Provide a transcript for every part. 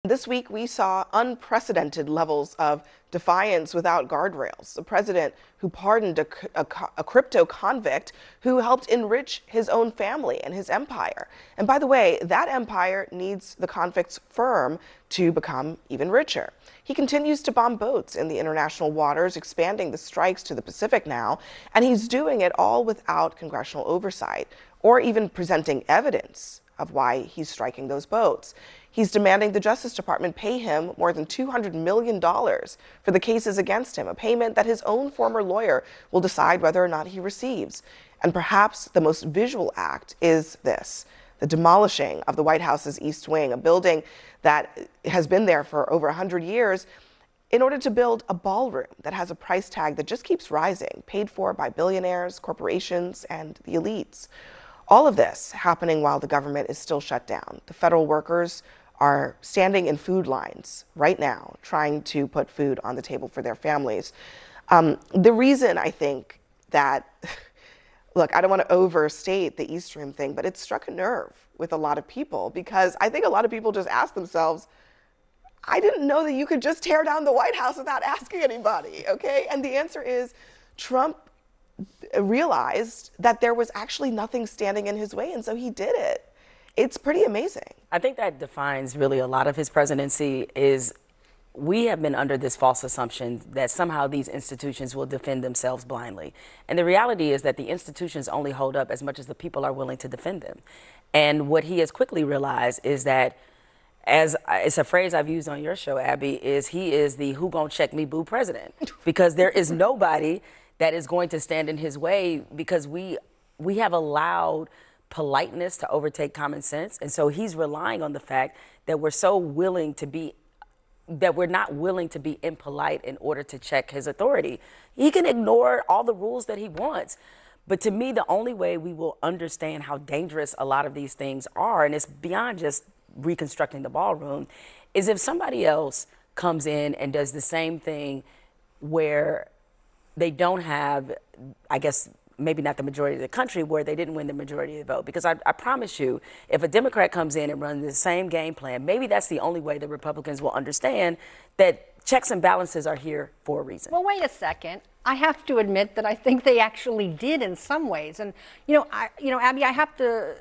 This week, we saw unprecedented levels of defiance without guardrails. A president who pardoned a crypto convict who helped enrich his own family and his empire. And by the way, that empire needs the convict's firm to become even richer. He continues to bomb boats in the international waters, expanding the strikes to the Pacific now, and he's doing it all without congressional oversight or even presenting evidence of why he's striking those boats. He's demanding the Justice Department pay him more than $200 million for the cases against him, a payment that his own former lawyer will decide whether or not he receives. And perhaps the most visual act is this: the demolishing of the White House's East Wing, a building that has been there for over 100 years, in order to build a ballroom that has a price tag that just keeps rising, paid for by billionaires, corporations, and the elites. All of this happening while the government is still shut down. The federal workers are standing in food lines right now, trying to put food on the table for their families. The reason I think that, look, I don't want to overstate the East Room thing, but it struck a nerve with a lot of people, because I think a lot of people just ask themselves, I didn't know that you could just tear down the White House without asking anybody, okay? And the answer is Trump realized that there was actually nothing standing in his way, and so he did it. It's pretty amazing. I think that defines really a lot of his presidency. Is we have been under this false assumption that somehow these institutions will defend themselves blindly. And the reality is that the institutions only hold up as much as the people are willing to defend them. And what he has quickly realized is that, as it's a phrase I've used on your show, Abby, is he is the who gon' check me boo president, because there is nobody that is going to stand in his way, because we have allowed politeness to overtake common sense. And so he's relying on the fact that we're so willing to be, that we're not willing to be impolite in order to check his authority. He can ignore all the rules that he wants. But to me, the only way we will understand how dangerous a lot of these things are, and it's beyond just reconstructing the ballroom, is if somebody else comes in and does the same thing where they don't have, I guess, maybe not the majority of the country, where they didn't win the majority of the vote. Because I promise you, if a Democrat comes in and runs the same game plan, maybe that's the only way the Republicans will understand that checks and balances are here for a reason. Well, wait a second. I have to admit that I think they actually did in some ways. And, Abby, I have to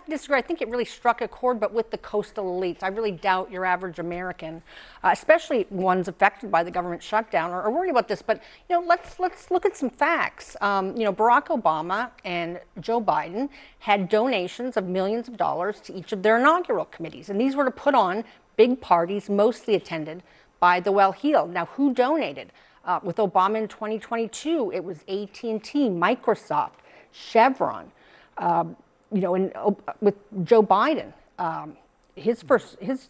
disagree. I think it really struck a chord, but with the coastal elites. I really doubt your average American, especially ones affected by the government shutdown, are worried about this. But let's look at some facts. Barack Obama and Joe Biden had donations of millions of dollars to each of their inaugural committees, and these were to put on big parties, mostly attended by the well-heeled. Now, who donated? With Obama in 2022, it was AT&T, Microsoft, Chevron. With Joe Biden, his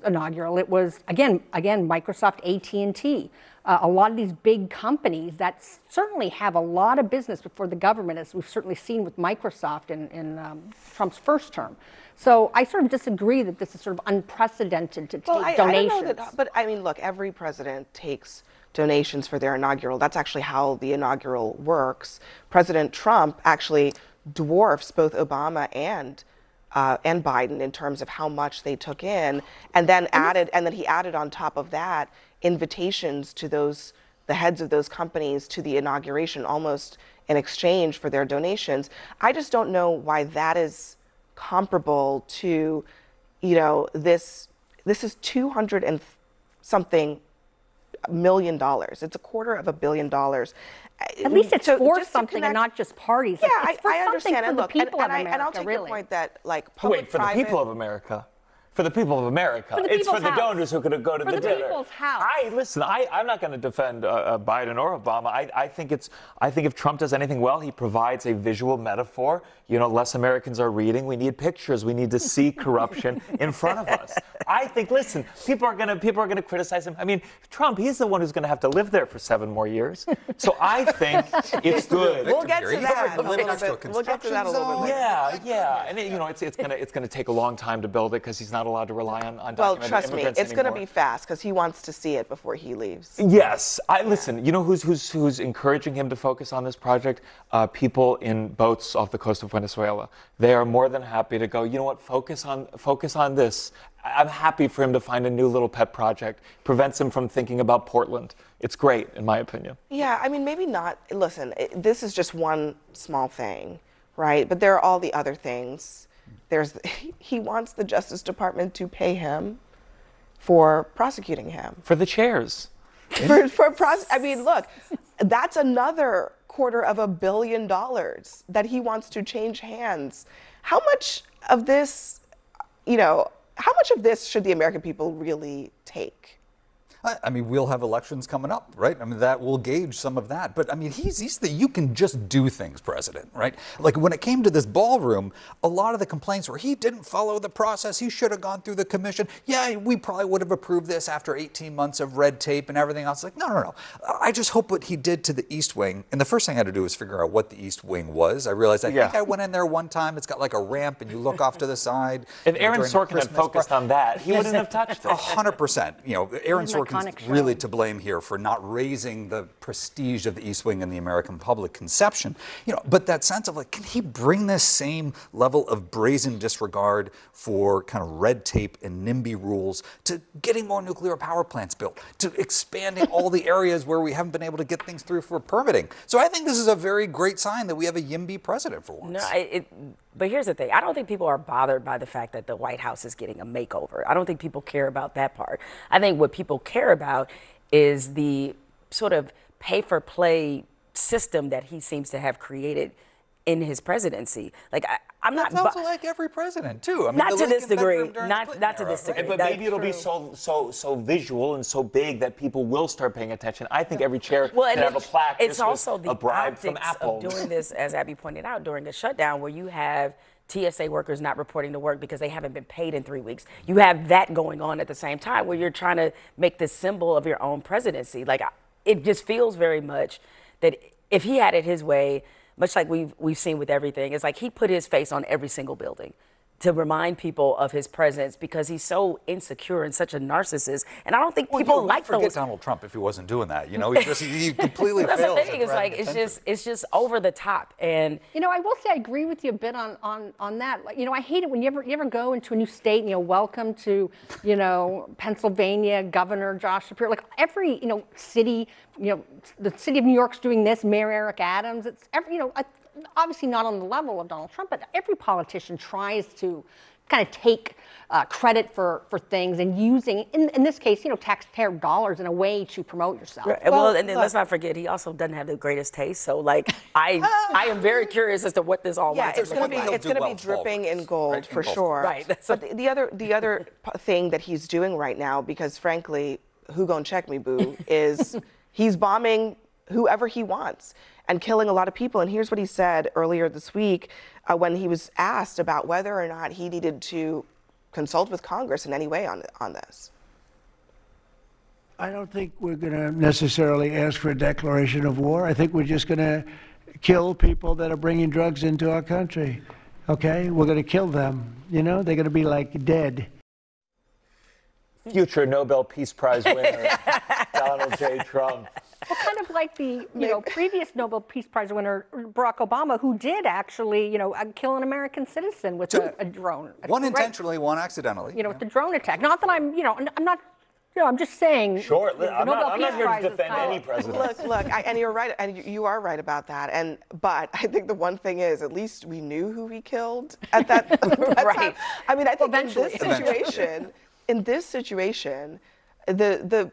inaugural, it was again Microsoft, AT&T, a lot of these big companies that certainly have a lot of business before the government, as we've certainly seen with Microsoft in Trump's first term. So I sort of disagree that this is sort of unprecedented to take donations. I don't know that, but I mean, look, every president takes donations for their inaugural. That's actually how the inaugural works. President Trump actually dwarfs both Obama and Biden in terms of how much they took in, and then he added on top of that invitations to the heads of those companies to the inauguration, almost in exchange for their donations. I just don't know why that is comparable to, this is 200 and something $1 million. It's $250 million. At least it's for something and not just parties. Yeah, it's for I understand. And look, and I'll take your point that, like, wait, for the people of America. For the people of America. It's for the donors who could go to the dinner. For the people's house. I'm not going to defend Biden or Obama. I think if Trump does anything well, he provides a visual metaphor. Less Americans are reading. We need pictures. We need to see corruption in front of us. I think, listen, people are going to criticize him. I mean, Trump, he's the one who's going to have to live there for 7 more years. So I think it's good. We'll get to that a little bit. We'll get to that a little bit later. Yeah. And it's going to take a long time to build it, because he's not allowed to rely on documented Well, trust me, immigrants it's going to anymore. be fast, because he wants to see it before he leaves. Yes, listen. You know who's encouraging him to focus on this project? People in boats off the coast of Venezuela. They are more than happy to go. You know what? Focus on this. I'm happy for him to find a new little pet project. Prevents him from thinking about Portland. It's great, in my opinion. Yeah, I mean, maybe not. Listen, this is just one small thing, right? But there are all the other things. He wants the Justice Department to pay him for prosecuting him. For the chairs. I mean, look, that's another $250 million that he wants to change hands. How much of this, how much of this should the American people really take? I mean, we'll have elections coming up, right? I mean, that will gauge some of that. But I mean, he's the you can just do things president, right? Like when it came to this ballroom, a lot of the complaints were he didn't follow the process. He should have gone through the commission. Yeah, we probably would have approved this after 18 months of red tape and everything else. Like, no. I just hope what he did to the East Wing. And the first thing I had to do was figure out what the East Wing was. I realized I think I went in there one time. It's got like a ramp and you look off to the side. If Aaron Sorkin had focused on that, he wouldn't have touched it. 100%. Aaron Sorkin's really to blame here for not raising the prestige of the East Wing in the American public conception. But that sense of like, can he bring this same level of brazen disregard for kind of red tape and NIMBY rules to getting more nuclear power plants built, to expanding all the areas where we haven't been able to get things through for permitting? So I think this is a very great sign that we have a YIMBY president for once. No, but here's the thing. I don't think people are bothered by the fact that the White House is getting a makeover. I don't think people care about that part. I think what people care about is the sort of pay-for-play system that he seems to have created in his presidency. Like, I'm not. That's also like every president too. I mean, not to this degree. Not to this degree. But maybe it'll be so visual and so big that people will start paying attention. I think every chair can have a plaque. It's also the a bribe from optics Apple. of doing this, as Abby pointed out, during the shutdown, where you have TSA workers not reporting to work because they haven't been paid in 3 weeks. You have that going on at the same time, where you're trying to make this symbol of your own presidency. Like, it just feels very much that if he had it his way, much like we've seen with everything, it's like he put his face on every single building to remind people of his presence because he's so insecure and such a narcissist. And I don't think people like forget those. Donald Trump if he wasn't doing that. He completely That's fails. the thing. It's like it's just over the top. And I will say I agree with you a bit on that. Like, I hate it when you ever go into a new state and welcome to Pennsylvania Governor Josh Shapiro. Like every city, the city of New York's doing this. Mayor Eric Adams. It's every obviously not on the level of Donald Trump, but every politician tries to kind of take credit for things and using, in this case, taxpayer dollars in a way to promote yourself. Right. Well, and then let's not forget, he also doesn't have the greatest taste. So, like, I am very curious as to what this all Yeah, it's going to be dripping in gold for sure. Right. But the other thing that he's doing right now, because frankly, who gon' check me, boo, is he's bombing whoever he wants and killing a lot of people. And here's what he said earlier this week when he was asked about whether or not he needed to consult with Congress in any way on this. I don't think we're going to necessarily ask for a declaration of war. I think we're just going to kill people that are bringing drugs into our country. Okay? We're going to kill them. They're going to be like dead. Future Nobel Peace Prize winner, Donald J. Trump. Well, kind of like the previous Nobel Peace Prize winner Barack Obama, who did actually kill an American citizen with a drone. One intentionally, one accidentally. With the drone attack. Not that I'm not. I'm just saying. Sure, I'm not here to defend any president. Look, and you're right, and you are right about that. But I think the one thing is, at least we knew who he killed at that, time. I mean, I think in this situation, the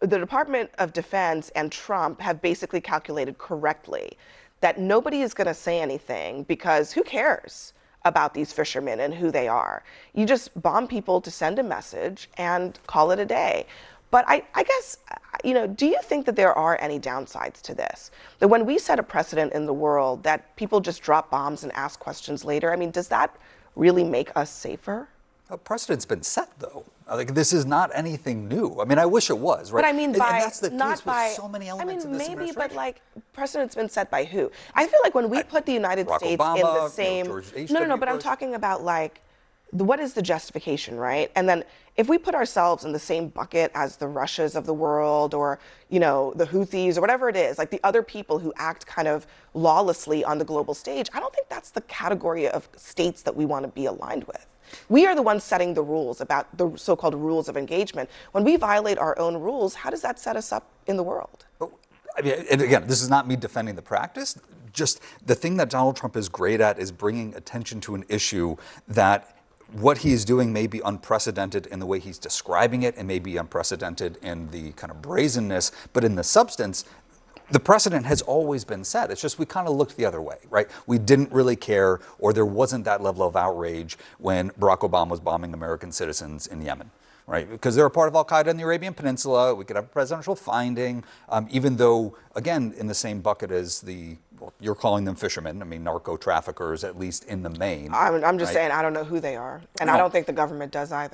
Department of Defense and Trump have basically calculated correctly that nobody is going to say anything because who cares about these fishermen and who they are? You just bomb people to send a message and call it a day. But I guess, do you think that there are any downsides to this? That when we set a precedent in the world that people just drop bombs and ask questions later, I mean, does that really make us safer? A precedent's been set, though. Like, this is not anything new. I mean, I wish it was, right? But I mean, and that's the case with so many elements of this maybe, administration. but like, precedent's been set by who? I feel like when we put the United Barack States Obama, in the same, George H. no, W. but I'm Bush. talking about like what is the justification, right? And then if we put ourselves in the same bucket as the Russias of the world, or, you know, the Houthis, or whatever it is, like the other people who act kind of lawlessly on the global stage, I don't think that's the category of states that we want to be aligned with. We are the ones setting the rules about the so-called rules of engagement. When we violate our own rules, how does that set us up in the world? I mean, and again, this is not me defending the practice. Just the thing that Donald Trump is great at is bringing attention to an issue that what he is doing may be unprecedented in the way he's describing it, and may be unprecedented in the kind of brazenness, but in the substance, the precedent has always been set. It's just we kind of looked the other way, right? We didn't really care, or there wasn't that level of outrage when Barack Obama was bombing American citizens in Yemen, right? Because they're a part of Al-Qaeda in the Arabian Peninsula. We could have a presidential finding, even though, again, in the same bucket as the, well, you're calling them fishermen, I mean, narco traffickers, at least in the main. I'm just right? saying, I don't know who they are. And No. I don't think the government does either.